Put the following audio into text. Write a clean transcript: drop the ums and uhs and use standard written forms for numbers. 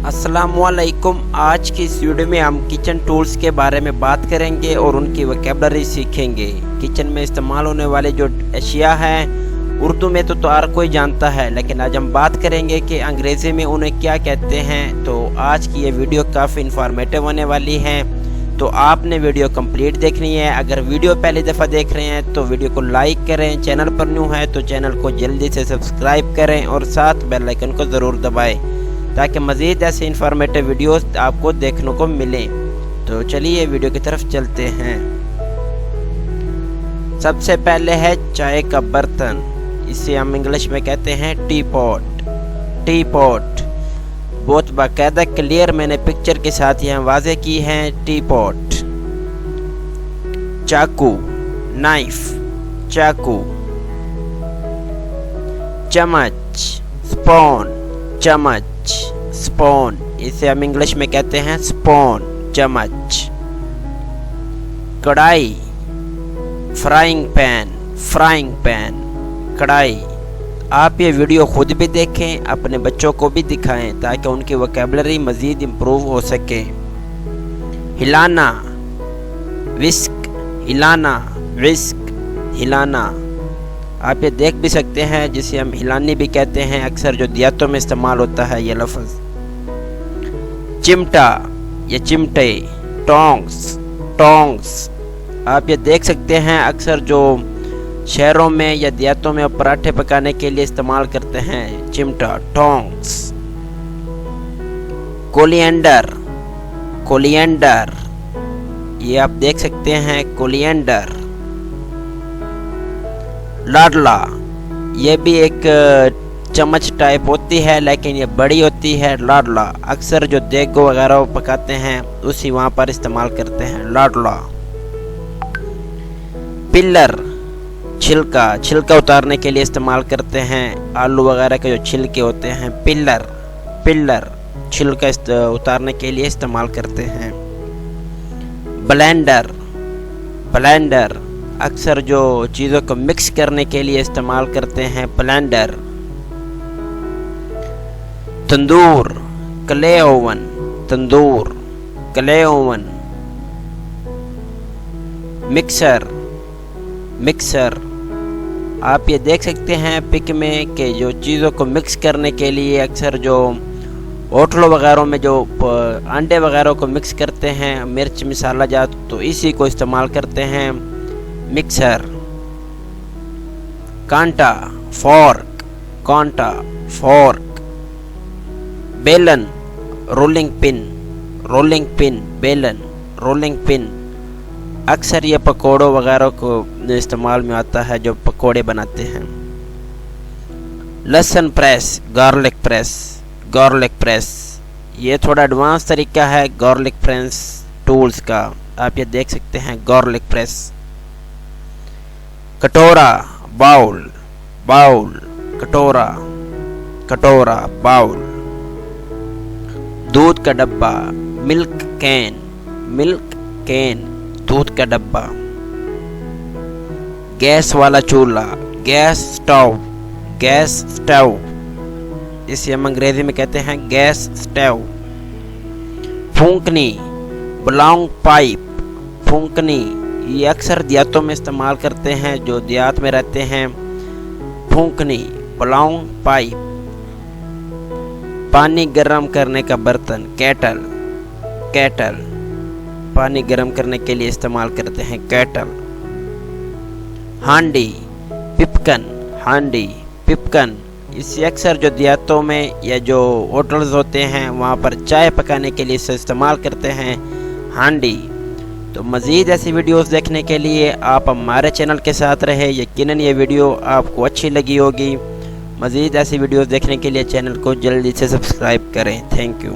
अस्सलामुअलैकुम। आज की इस वीडियो में हम किचन टूल्स के बारे में बात करेंगे और उनकी वोकैबुलरी सीखेंगे। किचन में इस्तेमाल होने वाले जो अशिया हैं उर्दू में तो हर कोई जानता है, लेकिन आज हम बात करेंगे कि अंग्रेज़ी में उन्हें क्या कहते हैं। तो आज की ये वीडियो काफ़ी इन्फॉर्मेटिव होने वाली है, तो आपने वीडियो कंप्लीट देखनी है। अगर वीडियो पहली दफ़ा देख रहे हैं तो वीडियो को लाइक करें, चैनल पर न्यू है तो चैनल को जल्दी से सब्सक्राइब करें और साथ बेल आइकन को ज़रूर दबाएं ताकि मज़ीद ऐसे इन्फॉर्मेटिव वीडियोस आपको देखने को मिलें। तो चलिए वीडियो की तरफ चलते हैं। सबसे पहले है चाय का बर्तन, इसे हम इंग्लिश में कहते हैं टी पॉट। टी पॉट बहुत बाकायदा क्लियर मैंने पिक्चर के साथ यहाँ वाज़े की है। T pot. चाकू, नाइफ, चाकू। चम्मच, स्पून, चम्मच, स्पून, इसे हम इंग्लिश में कहते हैं स्पून, चम्मच। कढ़ाई, फ्राइंग पैन, फ्राइंग पैन, कढ़ाई। आप ये वीडियो खुद भी देखें, अपने बच्चों को भी दिखाएं ताकि उनकी वोकैबुलरी मज़ीद इम्प्रूव हो सके। हिलाना, विस्क, हिलाना, विस्क, हिलाना। आप ये देख भी सकते हैं, जिसे हम हिलानी भी कहते हैं, अक्सर जो दियातों में इस्तेमाल होता है ये लफ्ज़। चिमटा या चिमटे, टोंग्स, टोंग्स। आप ये देख सकते हैं, अक्सर जो शहरों में या देहातों में पराठे पकाने के लिए इस्तेमाल करते हैं, चिमटा, टोंग्स। कोलिएंडर, कोलिएंडर, ये आप देख सकते हैं, कोलिएंडर। लाडला, ये भी एक चम्मच टाइप होती है लेकिन ये बड़ी होती है। लाडला अक्सर जो देगो वगैरह पकाते हैं उसी वहाँ पर इस्तेमाल करते हैं, लाडला। पिल्लर, छिलका, छिलका उतारने के लिए इस्तेमाल करते हैं। आलू वगैरह के जो छिलके होते हैं, पिल्लर, पिल्लर, छिलका उतारने के लिए इस्तेमाल करते हैं। ब्लेंडर, ब्लेंडर, अक्सर जो चीज़ों को मिक्स करने के लिए इस्तेमाल करते हैं, ब्लेंडर। तंदूर, क्ले ओवन, तंदूर, क्ले ओवन। Mixer, mixer. आप ये देख सकते हैं पिक में कि जो चीज़ों को मिक्स करने के लिए अक्सर जो होटलों वगैरह में जो अंडे वगैरह को मिक्स करते हैं, मिर्च मसाला जात, तो इसी को इस्तेमाल करते हैं, मिक्सर। कांटा, फोर्क, कांटा, फोर्क। बेलन, रोलिंग पिन, रोलिंग पिन, बेलन, रोलिंग पिन। अक्सर ये पकोड़ों वगैरह को इस्तेमाल में आता है, जो पकोड़े बनाते हैं। लहसुन press, garlic press, garlic press. ये थोड़ा एडवांस तरीका है गार्लिक प्रेस टूल्स का, आप ये देख सकते हैं, गार्लिक प्रेस। कटोरा, बाउल, बाउल, कटोरा, कटोरा, बाउल। दूध का डब्बा, मिल्क कैन, मिल्क कैन, दूध का डब्बा। गैस वाला चूल्हा, गैस स्टोव, गैस स्टोव, इसे हम अंग्रेजी में कहते हैं गैस स्टोव। फूंकनी, ब्लोइंग पाइप, फूंकनी। ये अक्सर देहातों में इस्तेमाल करते हैं, जो देहात में रहते हैं, फूंकनी, ब्लोइंग पाइप। पानी गर्म करने का बर्तन, केटल, केटल, पानी गर्म करने के लिए इस्तेमाल करते हैं, केटल। हांडी, पिपकन, हांडी, पिपकन। इसे अक्सर जो देहातों में या जो होटल्स होते हैं वहाँ पर चाय पकाने के लिए इसे इस्तेमाल करते हैं, हांडी। तो मज़ीद ऐसी वीडियोस देखने के लिए आप हमारे चैनल के साथ रहे। यकीनन ये वीडियो आपको अच्छी लगी होगी। मज़ीद ऐसी वीडियोस देखने के लिए चैनल को जल्दी से सब्सक्राइब करें। Thank you.